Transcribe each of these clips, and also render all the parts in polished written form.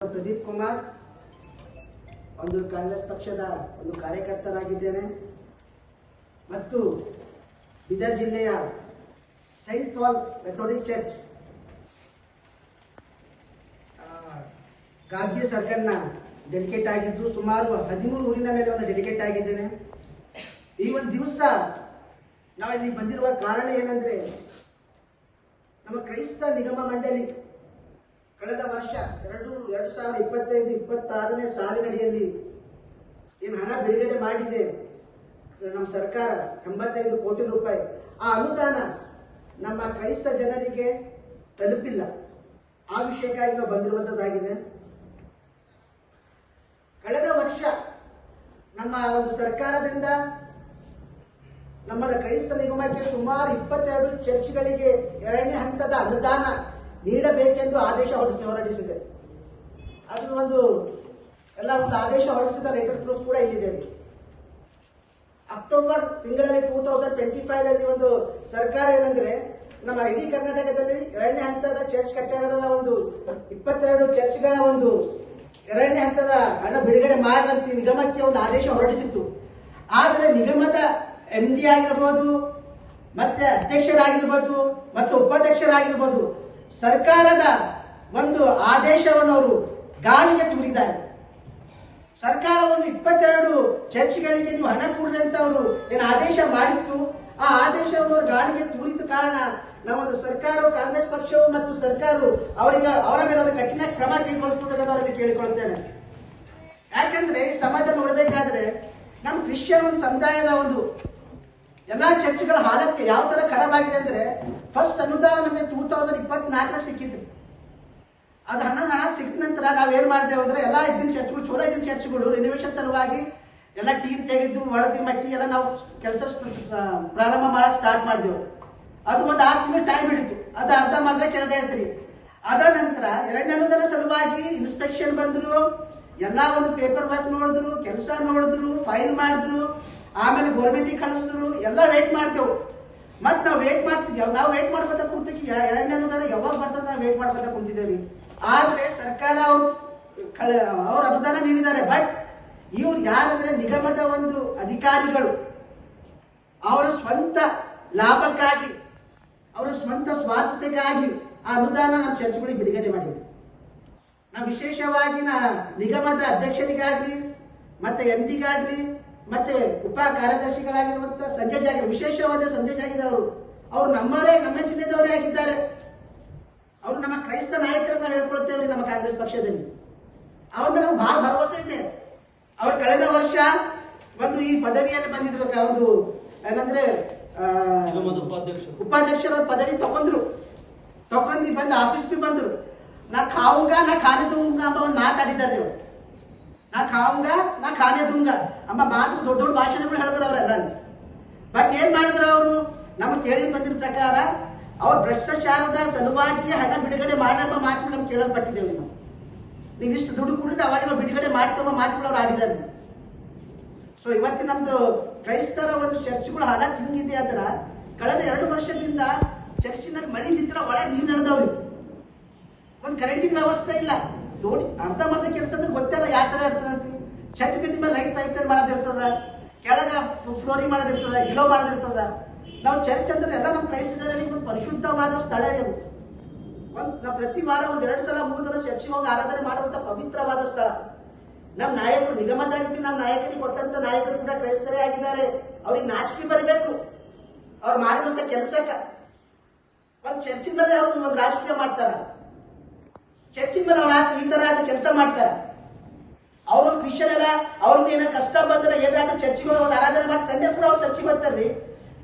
ಪ್ರದೀಪ್ ಕುಮಾರ್ ಒಂದು ಕಾಂಗ್ರೆಸ್ ಪಕ್ಷದ ಒಂದು ಕಾರ್ಯಕರ್ತರಾಗಿದ್ದೇನೆ ಮತ್ತು ಬೀದರ್ ಜಿಲ್ಲೆಯ ಸೈಂಟ್ ಪಾಲ್ ಮೆಥೋಡಿಕ್ ಚರ್ಚ್ ಗಾದ್ಗೆ ಸರ್ಕಲ್ನ ಡೆಲಿಗೇಟ್ ಆಗಿದ್ದು ಸುಮಾರು 13 ಊರಿನ ಮೇಲೆ ಒಂದು ಡೆಲಿಗೇಟ್ ಆಗಿದ್ದೇನೆ. ಈ ಒಂದು ದಿವಸ ನಾವಿಲ್ಲಿ ಬಂದಿರುವ ಕಾರಣ ಏನಂದ್ರೆ ನಮ್ಮ ಕ್ರೈಸ್ತ ನಿಗಮ ಮಂಡಳಿ ಕಳೆದ ವರ್ಷ 2025-26ನೇ ಸಾಲಿನಡಿಯಲ್ಲಿ ಏನು ಹಣ ಬಿಡುಗಡೆ ಮಾಡಿದೆ ನಮ್ಮ ಸರ್ಕಾರ 85 ಕೋಟಿ ರೂಪಾಯಿ, ಆ ಅನುದಾನ ನಮ್ಮ ಕ್ರೈಸ್ತ ಜನರಿಗೆ ತಲುಪಿಲ್ಲ. ಆ ವಿಷಯಕ್ಕಾಗಿ ನಾವು ಬಂದಿರುವಂತದ್ದಾಗಿದೆ. ಕಳೆದ ವರ್ಷ ನಮ್ಮ ಒಂದು ಸರ್ಕಾರದಿಂದ ನಮ್ಮದ ಕ್ರೈಸ್ತ ನಿಗಮಕ್ಕೆ ಸುಮಾರು 22 ಚರ್ಚ್ಗಳಿಗೆ 2ನೇ ಹಂತದ ಅನುದಾನ ನೀಡಬೇಕೆಂದು ಆದೇಶ ಹೊರಡಿಸಿದೆ. ಅದು ಒಂದು ಆದೇಶ ಹೊರಡಿಸಿದ ಲೆಟರ್ ಪ್ರೂಫ್ ಕೂಡ ಇಲ್ಲಿದೆ. ಅಕ್ಟೋಬರ್ ತಿಂಗಳಲ್ಲಿ 2025 ಒಂದು ಸರ್ಕಾರ ಏನಂದ್ರೆ ನಮ್ಮ ಇಡೀ ಕರ್ನಾಟಕದಲ್ಲಿ 2ನೇ ಹಂತದ ಚರ್ಚ್ ಕಟ್ಟಡದ ಒಂದು 22 ಚರ್ಚ್ಗಳ ಒಂದು 2ನೇ ಹಂತದ ಹಣ ಬಿಡುಗಡೆ ಮಾಡದಂತೆ ನಿಗಮಕ್ಕೆ ಒಂದು ಆದೇಶ ಹೊರಡಿಸಿತ್ತು. ಆದರೆ ನಿಗಮದ MD ಆಗಿರ್ಬೋದು, ಮತ್ತೆ ಅಧ್ಯಕ್ಷರಾಗಿರ್ಬೋದು ಮತ್ತು ಉಪಾಧ್ಯಕ್ಷರಾಗಿರ್ಬೋದು, ಸರ್ಕಾರದ ಒಂದು ಆದೇಶವನ್ನು ಅವರು ಗಾಳಿಗೆ ತೂರಿದ್ದಾರೆ. ಸರ್ಕಾರ ಒಂದು 22 ಚರ್ಚ್ಗಳಿಗೆ ನೀವು ಹಣ ಕೊಡ್ರಿ ಅಂತ ಅವರು ಏನು ಆದೇಶ ಮಾಡಿತ್ತು, ಆ ಆದೇಶವನ್ನು ಗಾಳಿಗೆ ತೂರಿದ ಕಾರಣ ನಮ್ಮದು ಸರ್ಕಾರವು, ಕಾಂಗ್ರೆಸ್ ಪಕ್ಷವು ಮತ್ತು ಸರ್ಕಾರವು ಅವರ ಮೇಲೆ ಒಂದು ಕಠಿಣ ಕ್ರಮ ಕೈಗೊಳ್ಳುತ್ತದೆ ಅವರಲ್ಲಿ ಕೇಳಿಕೊಳ್ಳುತ್ತೇನೆ. ಯಾಕಂದ್ರೆ ಈ ಸಮಾಜ ನೋಡಬೇಕಾದ್ರೆ ನಮ್ಮ ಕ್ರಿಶ್ಚಿಯನ್ ಒಂದು ಸಮುದಾಯದ ಒಂದು ಎಲ್ಲಾ ಚರ್ಚ್ಗಳ ಹಾಲಕ್ಕೆ ಯಾವ ತರ ಖರಾಬ್ ಆಗಿದೆ ಅಂದ್ರೆ, ಫಸ್ಟ್ ಅನುದಾನ ನಮಗೆ 2024 ಸಿಕ್ಕಿದ್ರಿ. ಅದು ಹಣ ಸಿಕ್ಕಿದ ನಂತರ ನಾವೇನ್ ಮಾಡಿದೆವು ಅಂದ್ರೆ ಎಲ್ಲಾ ಇದ್ದಿನ ಚರ್ಚ್ಗಳು, ಚೋಲ ಇದ್ದಿನ ಚರ್ಚ್ಗಳು ರಿನೋವೇಷನ್ ಸಲುವಾಗಿ ಎಲ್ಲ ಟೀಮ್ ತೆಗೆದು ಒಳದಿ ಮಟ್ಟಿ ಎಲ್ಲ ನಾವು ಕೆಲಸ ಪ್ರಾರಂಭ ಮಾಡಕ್ ಸ್ಟಾರ್ಟ್ ಮಾಡಿದೆವು. ಅದು ಒಂದು 6 ತಿಂಗಳು ಟೈಮ್ ಹಿಡಿತು. ಅದು ಅರ್ಧಂಬರ್ಧ ಕೆಳಗೆ ಐತ್ರಿ. ಅದ ನಂತರ 2ನೇ ಅನುದಾನ ಸಲುವಾಗಿ ಇನ್ಸ್ಪೆಕ್ಷನ್ ಬಂದ್ರು, ಎಲ್ಲಾ ಒಂದು ಪೇಪರ್ ವರ್ಕ್ ನೋಡಿದ್ರು, ಕೆಲಸ ನೋಡಿದ್ರು, ಫೈಲ್ ಮಾಡಿದ್ರು, ಆಮೇಲೆ ಗೌರ್ಮೆಂಟಿಗೆ ಕಳಿಸಿದ್ರು, ಎಲ್ಲ ವೇಟ್ ಮಾಡ್ತೇವೆ. ಮತ್ ನಾವು ವೇಟ್ ಮಾಡ್ತಿದ್ದೇವೆ. ನಾವು ವೇಟ್ ಮಾಡ್ಕೊತ ಕುಂತಕ್ಕೆ 2ನೇ ಅನುದಾನ ಯಾವಾಗ ಬರ್ತದೆ ನಾವು ವೇಟ್ ಮಾಡ್ಕೊತ ಕುಂತಿದ್ದೇವೆ. ಆದ್ರೆ ಸರ್ಕಾರ ಅವ್ರ ಅನುದಾನ ನೀಡಿದ್ದಾರೆ. ಬಟ್ ಇವ್ರು ಯಾರಂದ್ರೆ ನಿಗಮದ ಒಂದು ಅಧಿಕಾರಿಗಳು ಅವರ ಸ್ವಂತ ಲಾಭಕ್ಕಾಗಿ, ಅವರ ಸ್ವಂತ ಸ್ವಾರ್ಥತೆಗಾಗಿ ಆ ಅನುದಾನ ನಮ್ಮ ಚರ್ಚ್ಗಳಿಗೆ ಬಿಡುಗಡೆ ಮಾಡಿದ್ರು. ನಾವು ವಿಶೇಷವಾಗಿ ನಿಗಮದ ಅಧ್ಯಕ್ಷರಿಗಾಗ್ಲಿ, ಮತ್ತೆ MDಗಾಗ್ಲಿ, ಮತ್ತೆ ಉಪ ಕಾರ್ಯದರ್ಶಿಗಳಾಗಿರುವಂತ ಸಂಜಯ್ ಜಾಗಿ, ವಿಶೇಷವಾದ ಸಂಜಯ್ ಜಾಗಿದವರು, ಅವರು ನಮ್ಮ ಜಿಲ್ಲೆದವರೇ ಆಗಿದ್ದಾರೆ. ಅವರು ನಮ್ಮ ಕ್ರೈಸ್ತ ನಾಯಕರನ್ನ ನಾವು ಹೇಳ್ಕೊಳ್ತೇವ್ರಿ ನಮ್ಮ ಕಾಂಗ್ರೆಸ್ ಪಕ್ಷದಲ್ಲಿ. ಅವ್ರ ಮೇಲೆ ನಮ್ಗೆ ಬಹಳ ಭರವಸೆ ಇದೆ. ಅವ್ರು ಕಳೆದ ವರ್ಷ ಒಂದು ಈ ಪದವಿಯಲ್ಲಿ ಬಂದಿದ್ರು, ಒಂದು ಏನಂದ್ರೆ ಉಪಾಧ್ಯಕ್ಷರ ಪದವಿ ತಗೊಂಡು ಬಂದು ಆಫೀಸ್ಗೆ ಬಂದ್ರು. ನಾ ಖಾವುಂಗ ನಾ ಖಾನೆ ದೂಂಗ ಎಂಬ ಒಂದು ಮಾತಾಡಿದ್ದಾರೆ. ನಾ ಖಾವುಂಗ ನಾ ಖಾನೆ ದೂಂಗ ಎಂಬ ಮಾತು ದೊಡ್ಡ ದೊಡ್ಡ ಭಾಷಣಗಳು ಹೇಳಿದ್ರು ಅವರೆಲ್ಲ. ಬಟ್ ಏನ್ ಮಾಡಿದ್ರು ಅವರು, ನಮ್ಗೆ ಕೇಳಿ ಬಂದಿದ್ದ ಪ್ರಕಾರ ಅವ್ರು ಭ್ರಷ್ಟಾಚಾರದ ಸಲುವಾಗಿ ಹಣ ಬಿಡುಗಡೆ ಮಾಡೆಂಬ ಮಾತು ನಮ್ಗೆ ಕೇಳಲ್ಪಟ್ಟಿದ್ದೇವೆ. ನೀವು ಇಷ್ಟು ದುಡ್ಡು ಕೊಟ್ಟು ಅವಾಗ ನಾವು ಬಿಡುಗಡೆ ಮಾಡ್ತೇವೆ ಮಾತುಗಳು ಅವ್ರು ಆಡಿದ್ದಾರೆ. ಸೊ ಇವತ್ತಿನ ನಮ್ದು ಕ್ರೈಸ್ತರ ಒಂದು ಚರ್ಚ್ಗಳು ಹಾಲತ್ ಹಿಂಗಿದೆ ಅಂದ್ರ, ಕಳೆದ 2 ವರ್ಷದಿಂದ ಚರ್ಚಿನಲ್ಲಿ ಮಳಿ ಬಿದ್ದರೆ ಒಳಗೆ ನೀರು ನಡೆದವ್ರಿ. ಒಂದು ಕರೆಂಟಿನ ವ್ಯವಸ್ಥೆ ಇಲ್ಲ. ನೋಡಿ ಅರ್ಧಂಬರ್ಧ ಕೆಲಸ ಅಂದ್ರೆ ಗೊತ್ತಿಲ್ಲ ಯಾವ ತರ ಇರ್ತದಂತ. ಛತ್ ಬಿದ್ದ ಮೇಲೆ ಲೈಟ್ ಪೈಪ್ ಮಾಡೋದಿರ್ತದ, ಕೆಳಗ ಫ್ಲೋರಿಂಗ್ ಮಾಡೋದಿರ್ತದ, ಗಿಲೋ ಮಾಡೋದಿರ್ತದ. ನಾವು ಚರ್ಚ್ ಅಂದ್ರೆ ಎಲ್ಲ ನಮ್ಮ ಕ್ರೈಸ್ತರಲ್ಲಿ ಒಂದು ಪರಿಶುದ್ಧವಾದ ಸ್ಥಳ ಇದೆ. ನಾವು ಪ್ರತಿ ವಾರ 2 ಸಲ 3 ಸಲ ಚರ್ಚಿಗೆ ಹೋಗಿ ಆರಾಧನೆ ಮಾಡುವಂತ ಪವಿತ್ರವಾದ ಸ್ಥಳ. ನಮ್ಮ ನಾಯಕರು ನಿಗಮದಾಗಿ ನಮ್ಮ ನಾಯಕರಿಗೆ ಕೊಟ್ಟಂತ ನಾಯಕರು ಕೂಡ ಕ್ರೈಸ್ತರೇ ಆಗಿದ್ದಾರೆ. ಅವ್ರಿಗೆ ನಾಚಿಕೆ ಬರಬೇಕು ಅವ್ರು ಮಾಡಿರುವಂತ ಕೆಲಸಕ್ಕ. ಒಂದು ಚರ್ಚಿನ ಮೇಲೆ ಅವ್ರು ಒಂದು ರಾಜಕೀಯ ಮಾಡ್ತಾರ, ಚರ್ಚಿನ ಮೇಲೆ ಅವ್ರು ಈ ತರ ಕೆಲಸ ಮಾಡ್ತಾರೆ. ಅವ್ರೊಂದು ಕ್ರಿಶ್ಚಿಯನ್ ಎಲ್ಲ ಅವ್ರಿಗೆ ಏನೋ ಕಷ್ಟ ಬಂದ್ರೆ ಏನಾದ್ರೂ ಚರ್ಚಿಗೆ ಹೋಗಿ ಆರಾಧನೆ ಮಾಡಿ ಸಂಡೆ ಕೂಡ ಅವ್ರು ಚರ್ಚಿಗೆ ಬರ್ತಾರ್ರಿ.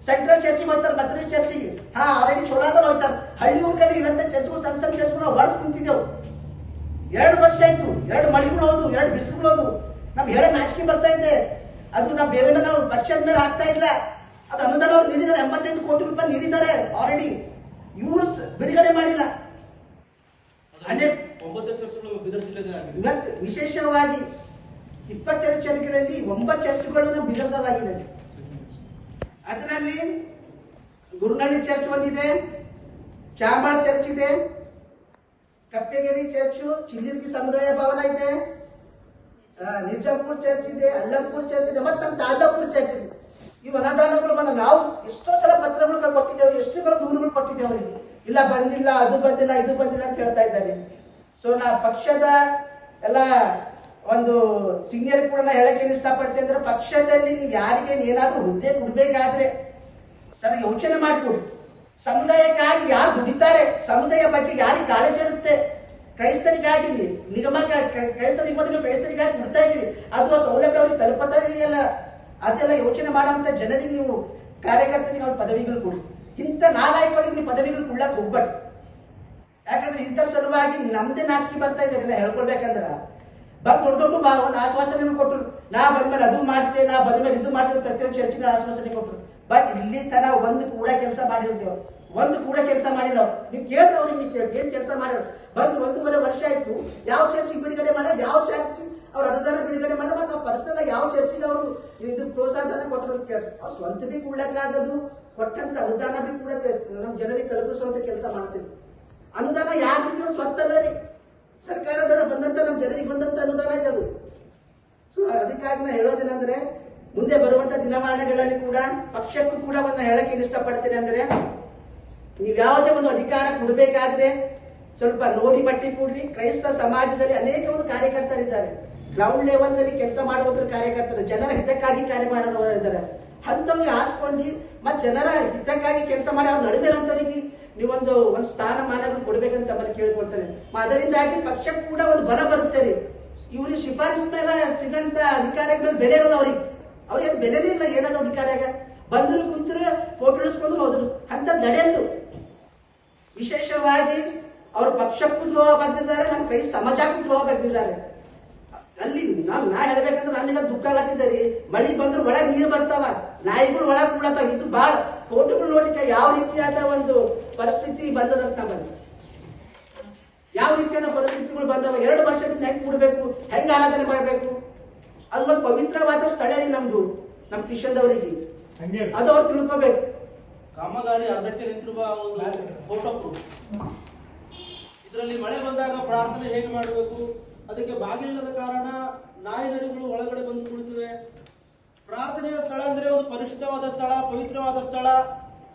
ಸೆಂಟ್ರಲ್ ಚರ್ಚಿಗೆ ಬರ್ತಾರೆ, ಮದ್ರಿ ಚರ್ಚಿಗೆ ಆಲ್ರೆಡಿ ಚೋಳಾದಲ್ಲಿ ಹೋಗ್ತಾರೆ. ಹಳ್ಳಿ ಊರ್ಗಳಲ್ಲಿ ಇರಂತ ಚರ್ಚ್ಗಳು, ಸಣ್ಣ ಸಣ್ಣ ಚರ್ಚ್ಗಳು ಹೊರಗೆ ಕುಂತಿದ್ದೆವು. 2 ವರ್ಷ ಆಯ್ತು. 2 ಮಳಿಗಳು ಹೋದು, 2 ಬಿಸಿಲು ಹೋದು. ನಮ್ಗೆ ಹೇಳ ನಾಚಿಕೆ ಬರ್ತಾ ಇದೆ. ಅದು ನಾವು ಬೇರೆ ಮೇಲೆ ನಾವು ಪಕ್ಷದ ಮೇಲೆ ಹಾಕ್ತಾ ಇಲ್ಲ. ಅದು ಅನುದಾನ ಅವ್ರು ನೀಡಿದ್ದಾರೆ, 85 ಕೋಟಿ ರೂಪಾಯಿ ನೀಡಿದ್ದಾರೆ ಆಲ್ರೆಡಿ. ಇವರು ಬಿಡುಗಡೆ ಮಾಡಿಲ್ಲ. ಇವತ್ತು ವಿಶೇಷವಾಗಿ 22 ಚರ್ಚ್ಗಳಲ್ಲಿ 9 ಚರ್ಚ್ಗಳು ನಮ್ಮ ಬೀದರ್ದಾಗಿದೆ. ಅದರಲ್ಲಿ ಗುರುನಳ್ಳಿ ಚರ್ಚ್ ಒಂದಿದೆ, ಚಾಂಬಾಳ್ ಚರ್ಚ್ ಇದೆ, ಕಪ್ಪೆಗೆರೆ ಚರ್ಚು, ಚಿಲ್ಲಿರ್ಗಿ ಸಮುದಾಯ ಭವನ ಇದೆ, ನಿಜಾಂಪುರ್ ಚರ್ಚ್ ಇದೆ, ಅಲ್ಲಂಪುರ್ ಚರ್ಚ್ ಇದೆ, ಮತ್ತೆ ನಮ್ಮ ತಾಜಾಪುರ್ ಚರ್ಚ್ ಇದೆ. ಇವು ಅನುದಾನಗಳು ಬಂದ ನಾವು ಎಷ್ಟೋ ಸಲ ಪತ್ರಗಳು ಕೊಟ್ಟಿದ್ದೇವೆ, ಎಷ್ಟು ಬರೋ ದೂರುಗಳು ಕೊಟ್ಟಿದ್ದೇವೆ ಅವರಿಗೆ. ಇಲ್ಲ ಬಂದಿಲ್ಲ, ಅದು ಬಂದಿಲ್ಲ, ಇದು ಬಂದಿಲ್ಲ ಅಂತ ಹೇಳ್ತಾ ಇದ್ದಾರೆ. ಸೊ ನಾ ಪಕ್ಷದ ಎಲ್ಲ ಒಂದು ಸೀನಿಯರ್ ಕೂಡ ನಾ ಹೇಳಕ್ಕೆ ಇಷ್ಟಪಡ್ತೇನೆ ಅಂದ್ರೆ, ಪಕ್ಷದಲ್ಲಿ ನೀವು ಯಾರಿಗೆ ಏನಾದ್ರೂ ಹುದ್ದೆ ಕೊಡ್ಬೇಕಾದ್ರೆ ಸರ್ ಯೋಚನೆ ಮಾಡಿಕೊಡಿ. ಸಮುದಾಯಕ್ಕಾಗಿ ಯಾರು ದುಡಿತಾರೆ, ಸಮುದಾಯ ಬಗ್ಗೆ ಯಾರಿಗೆ ಕಾಳಜಿ ಇರುತ್ತೆ, ಕ್ರೈಸ್ತರಿಗಾಗಿ ನಿಗಮ ಕ್ರೈಸ್ತ ನಿಗಮದಲ್ಲಿ ಕ್ರೈಸ್ತರಿಗಾಗಿ ಬಿಡ್ತಾ ಇದ್ದೀರಿ, ಅದು ಸೌಲಭ್ಯ ಅವ್ರಿಗೆ ತಲುಪತಾ ಇದೆಯಲ್ಲ, ಅದೆಲ್ಲ ಯೋಚನೆ ಮಾಡುವಂತ ಜನರಿಗೆ ನೀವು ಕಾರ್ಯಕರ್ತರಿಗೆ ಅವ್ರ ಪದವಿಗಳು ಕೊಡಿ. ಇಂಥ ನಾಲಾಯಕಗಳಿಗೆ ನೀವು ಪದವಿಗಳು ಕೊಡ್ಲಕ್ಕೆ ಹೋಗ್ಬಾರ್ದು. ಯಾಕಂದ್ರೆ ಇಂಥ ಸಲುವಾಗಿ ನಮ್ದೇ ನಾಚಿಕೆ ಬರ್ತಾ ಇದೆ. ನಾ ಹೇಳ್ಕೊಳ್ಬೇಕಂದ್ರ ದೊಡ್ಡ ದೊಡ್ಡ ಒಂದು ಆಶ್ವಾಸನೆ ಕೊಟ್ಟರು, ನಾ ಬಂದ್ಮೇಲೆ ಅದು ಮಾಡ್ತೇನೆ, ನಾ ಬಂದ್ಮೇಲೆ ಇದು ಮಾಡ್ತೇನೆ, ಪ್ರತಿಯೊಂದು ಚರ್ಚಿನ ಆಶ್ವಾಸನೆ ಕೊಟ್ಟರು. ಬಟ್ ಇಲ್ಲಿ ತರ ಒಂದು ಕೂಡ ಕೆಲಸ ಮಾಡಿರ್ತೇವೆ, ಒಂದು ಕೂಡ ಕೆಲಸ ಮಾಡಿಲ್ಲ. ನೀವು ಕೇಳ್ರಿ ಅವ್ರಿಗೆ, ನೀವು ಕೇಳಿ ಏನ್ ಕೆಲಸ ಮಾಡ್ಯಾರ. ಬಂದು 1.5 ವರ್ಷ ಆಯ್ತು, ಯಾವ ಚರ್ಚಿಗೆ ಬಿಡುಗಡೆ ಮಾಡ, ಯಾವ ಚರ್ಚ್ ಅವ್ರ ಅನುದಾನ ಬಿಡುಗಡೆ ಮಾಡ, ಮತ್ತೆ ಪರ್ಸನಲ್ ಯಾವ ಚರ್ಚಿಗೆ ಅವರು ಇದು ಪ್ರೋತ್ಸಾಹನ ಕೊಟ್ಟರು ಅಂತ ಕೇಳಿ ಅವ್ರು ಸ್ವಂತ ಬಿ ಕೊಡ್ಲಕ್ಕಾಗದು, ಕೊಟ್ಟಂತ ಅನುದಾನ ಬಿ ಕೂಡ ನಮ್ಮ ಜನರಿಗೆ ತಲುಪಿಸುವಂತ ಕೆಲಸ ಮಾಡ್ತೀವಿ. ಅನುದಾನ ಯಾರಿಗೂ ಸ್ವತ್ತಲ್ಲ ರೀ, ಸರ್ಕಾರದ ಬಂದಂತ ನಮ್ಮ ಜನರಿಗೆ ಬಂದಂತ ಅನುದಾನ ಇದೆ ಅದು. ಸೊ ಅದಕ್ಕಾಗಿ ನಾ ಹೇಳೋದೇನಂದ್ರೆ, ಮುಂದೆ ಬರುವಂತ ದಿನಮಾನಗಳಲ್ಲಿ ಕೂಡ ಪಕ್ಷಕ್ಕೂ ಕೂಡ ಒಂದು ಹೇಳಕ್ಕೆ ಇಷ್ಟಪಡ್ತೇನೆ ಅಂದ್ರೆ, ನೀವು ಯಾವುದೇ ಒಂದು ಅಧಿಕಾರ ಕೊಡಬೇಕಾದ್ರೆ ಸ್ವಲ್ಪ ನೋಡಿ ಮಟ್ಟಿ ಕೊಡ್ರಿ. ಕ್ರೈಸ್ತ ಸಮಾಜದಲ್ಲಿ ಅನೇಕ ಒಂದು ಕಾರ್ಯಕರ್ತರಿದ್ದಾರೆ, ಗ್ರೌಂಡ್ ಲೆವೆಲ್ ನಲ್ಲಿ ಕೆಲಸ ಮಾಡುವಂತ ಕಾರ್ಯಕರ್ತರು, ಜನರ ಹಿತಕ್ಕಾಗಿ ಕಾರ್ಯ ಮಾಡೋರಿದ್ದಾರೆ. ಅಂತವ್ರಿಗೆ ಆರಿಸ್ಕೊಂಡು ಮತ್ತೆ ಜನರ ಹಿತಕ್ಕಾಗಿ ಕೆಲಸ ಮಾಡಿ ಅವ್ರ ನಡುವೆ ಅಂತವರಿಗೆ ನೀವೊಂದು ಸ್ಥಾನಮಾನಗಳು ಕೊಡ್ಬೇಕಂತ ತಮ್ಮಲ್ಲಿ ಕೇಳ್ಕೊಳ್ತಾರೆ. ಅದರಿಂದಾಗಿ ಪಕ್ಷಕ್ಕೆ ಕೂಡ ಒಂದು ಬಲ ಬರುತ್ತೆ ರೀ. ಇವ್ರಿಗೆ ಶಿಫಾರಸ್ ಮೇಲೆ ಸಿಗಂತ ಅಧಿಕಾರಿಗಳ ಮೇಲೆ ಬೆಲೆ ಇರೋದು ಅವ್ರಿಗೆ ಬೆಲೆನೇ ಇಲ್ಲ. ಏನದು ಅಧಿಕಾರಿಯಾಗ ಬಂದ್ರು ಕುಂತರು ಫೋಟೋ ಇಳಿಸ್ಕೊಂಡು ಹೋದ್ರು ಅಂತ ನಡೆಯಲು. ವಿಶೇಷವಾಗಿ ಅವ್ರ ಪಕ್ಷಕ್ಕೂ ದ್ರೋಹ ಬಗ್ದಿದ್ದಾರೆ, ನಮ್ಮ ಕೈ ಸಮಾಜಕ್ಕೂ ದ್ರೋಹ ಬಗ್ದಿದ್ದಾರೆ. ಅಲ್ಲಿ ನಾ ಹೇಳ್ಬೇಕಂದ್ರೆ ನನಗ ದುಃಖ ಆಗತ್ತಿದ್ದಾರೆ. ಮಳಿ ಬಂದ್ರು ಒಳಗೆ ನೀರು ಬರ್ತಾವ, ನಾಯಿಗಳು ಒಳಗೆ ಕೂಡತಾವ. ಇದು ಬಾಳ ಫೋಟೋಗಳು ನೋಡ್ಲಿಕ್ಕೆ ಯಾವ ರೀತಿಯಾದ ಒಂದು ಪರಿಸ್ಥಿತಿ ಬಂದದಂತ ನಮ್ಮಲ್ಲಿ, ಯಾವ ರೀತಿಯಾದ ಪರಿಸ್ಥಿತಿಗಳು ಬಂದವ. 2 ವರ್ಷದಿಂದ ಹೆಂಗ್ ಕೂಡಬೇಕು, ಹೆಂಗ್ ಆರಾಧನೆ ಮಾಡ್ಬೇಕು, ಅದು ಒಂದು ಪವಿತ್ರವಾದ ಸ್ಥಳ ರೀ ನಮ್ದು, ನಮ್ ಕಿಶನ್ದವರಿಗೆ ಅದು ಅವ್ರು ತಿಳ್ಕೋಬೇಕು. ಕಾಮಗಾರಿ ಅರ್ಧಕ್ಕೆ ನಿಂತಿರುವ ಒಂದು ಫೋಟೋ ಪ್ರೂಫ್. ಇದರಲ್ಲಿ ಮಳೆ ಬಂದಾಗ ಪ್ರಾರ್ಥನೆ ಹೇಗೆ ಮಾಡಬೇಕು, ಅದಕ್ಕೆ ಬಾಗಿಲಿಲ್ಲದ ಕಾರಣ ನಾಯಿ ನರಿಗಳು ಒಳಗಡೆ ಬಂದು ಕುಳಿತಿವೆ. ಪ್ರಾರ್ಥನೆಯ ಸ್ಥಳ ಅಂದ್ರೆ ಒಂದು ಪರಿಶುದ್ಧವಾದ ಸ್ಥಳ, ಪವಿತ್ರವಾದ ಸ್ಥಳ.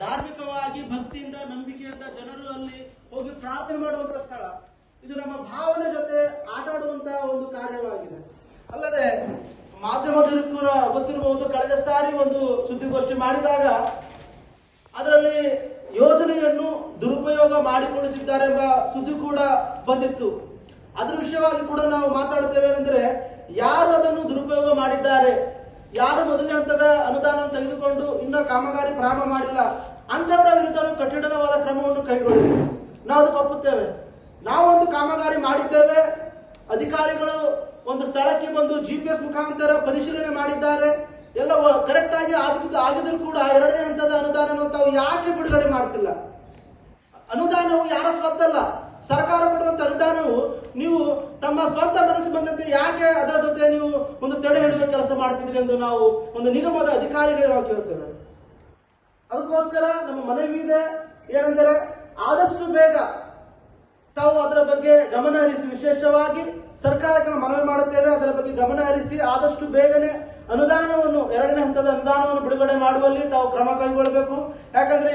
ಧಾರ್ಮಿಕವಾಗಿ ಭಕ್ತಿಯಿಂದ ನಂಬಿಕೆಯಿಂದ ಜನರು ಅಲ್ಲಿ ಹೋಗಿ ಪ್ರಾರ್ಥನೆ ಮಾಡುವಂತ ಸ್ಥಳ. ಇದು ನಮ್ಮ ಭಾವನೆ ಜೊತೆ ಆಟ ಆಡುವಂತಹ ಒಂದು ಕಾರ್ಯವಾಗಿದೆ. ಅಲ್ಲದೆ ಮಾಧ್ಯಮದವರು ಕೂಡ ಗೊತ್ತಿರಬಹುದು, ಕಳೆದ ಸಾರಿ ಒಂದು ಸುದ್ದಿಗೋಷ್ಠಿ ಮಾಡಿದಾಗ ಅದರಲ್ಲಿ ಯೋಜನೆಯನ್ನು ದುರುಪಯೋಗ ಮಾಡಿಕೊಳ್ಳುತ್ತಿದ್ದಾರೆ ಎಂಬ ಸುದ್ದಿ ಕೂಡ ಬಂದಿತ್ತು. ಅದ್ರ ವಿಷಯವಾಗಿ ಕೂಡ ನಾವು ಮಾತಾಡುತ್ತೇವೆ ಅಂದ್ರೆ, ಯಾರು ಅದನ್ನು ದುರುಪಯೋಗ ಮಾಡಿದ್ದಾರೆ, ಯಾರು ಮೊದಲನೇ ಹಂತದ ಅನುದಾನ ತೆಗೆದುಕೊಂಡು ಇನ್ನ ಕಾಮಗಾರಿ ಪ್ರಾರಂಭ ಮಾಡಿಲ್ಲ ಅಂತವರ ವಿರುದ್ಧ ಕಠಿಣವಾದ ಕ್ರಮವನ್ನು ಕೈಗೊಳ್ಳಿ. ನಾವು ಅದಕ್ಕೆ ಒಪ್ಪುತ್ತೇವೆ. ನಾವೊಂದು ಕಾಮಗಾರಿ ಮಾಡಿದ್ದೇವೆ, ಅಧಿಕಾರಿಗಳು ಒಂದು ಸ್ಥಳಕ್ಕೆ ಬಂದು GPS ಮುಖಾಂತರ ಪರಿಶೀಲನೆ ಮಾಡಿದ್ದಾರೆ, ಎಲ್ಲ ಕರೆಕ್ಟ್ ಆಗಿ ಆಗಿದ್ರು ಕೂಡ 2ನೇ ಹಂತದ ಅನುದಾನವನ್ನು ತಾವು ಯಾಕೆ ಬಿಡುಗಡೆ ಮಾಡ್ತಿಲ್ಲ? ಅನುದಾನವು ಯಾರ ಸ್ವತ್ತಲ್ಲ, ಸರ್ಕಾರ ಕೊಡುವಂತ ಅನುದಾನವು ನೀವು ತಮ್ಮ ಸ್ವಂತ ಮನಸ್ಸು ಬಂದಂತೆ ಯಾಕೆ ಅದರ ಜೊತೆ ನೀವು ಒಂದು ತಡೆ ಹಿಡಿಯುವ ಕೆಲಸ ಮಾಡ್ತಿದ್ರಿ ಎಂದು ನಾವು ಒಂದು ನಿಗಮದ ಅಧಿಕಾರಿಗಳು ನಾವು ಕೇಳ್ತೇವೆ. ಅದಕ್ಕೋಸ್ಕರ ನಮ್ಮ ಮನವಿ ಇದೆ ಏನೆಂದರೆ, ಆದಷ್ಟು ಬೇಗ ತಾವು ಅದರ ಬಗ್ಗೆ ಗಮನ ಹರಿಸಿ, ವಿಶೇಷವಾಗಿ ಸರ್ಕಾರಕ್ಕೆ ಮನವಿ ಮಾಡುತ್ತೇವೆ, ಅದರ ಬಗ್ಗೆ ಗಮನ ಹರಿಸಿ ಆದಷ್ಟು ಬೇಗನೆ ಅನುದಾನವನ್ನು 2ನೇ ಹಂತದ ಅನುದಾನವನ್ನು ಬಿಡುಗಡೆ ಮಾಡುವಲ್ಲಿ ತಾವು ಕ್ರಮ ಕೈಗೊಳ್ಳಬೇಕು. ಯಾಕಂದ್ರೆ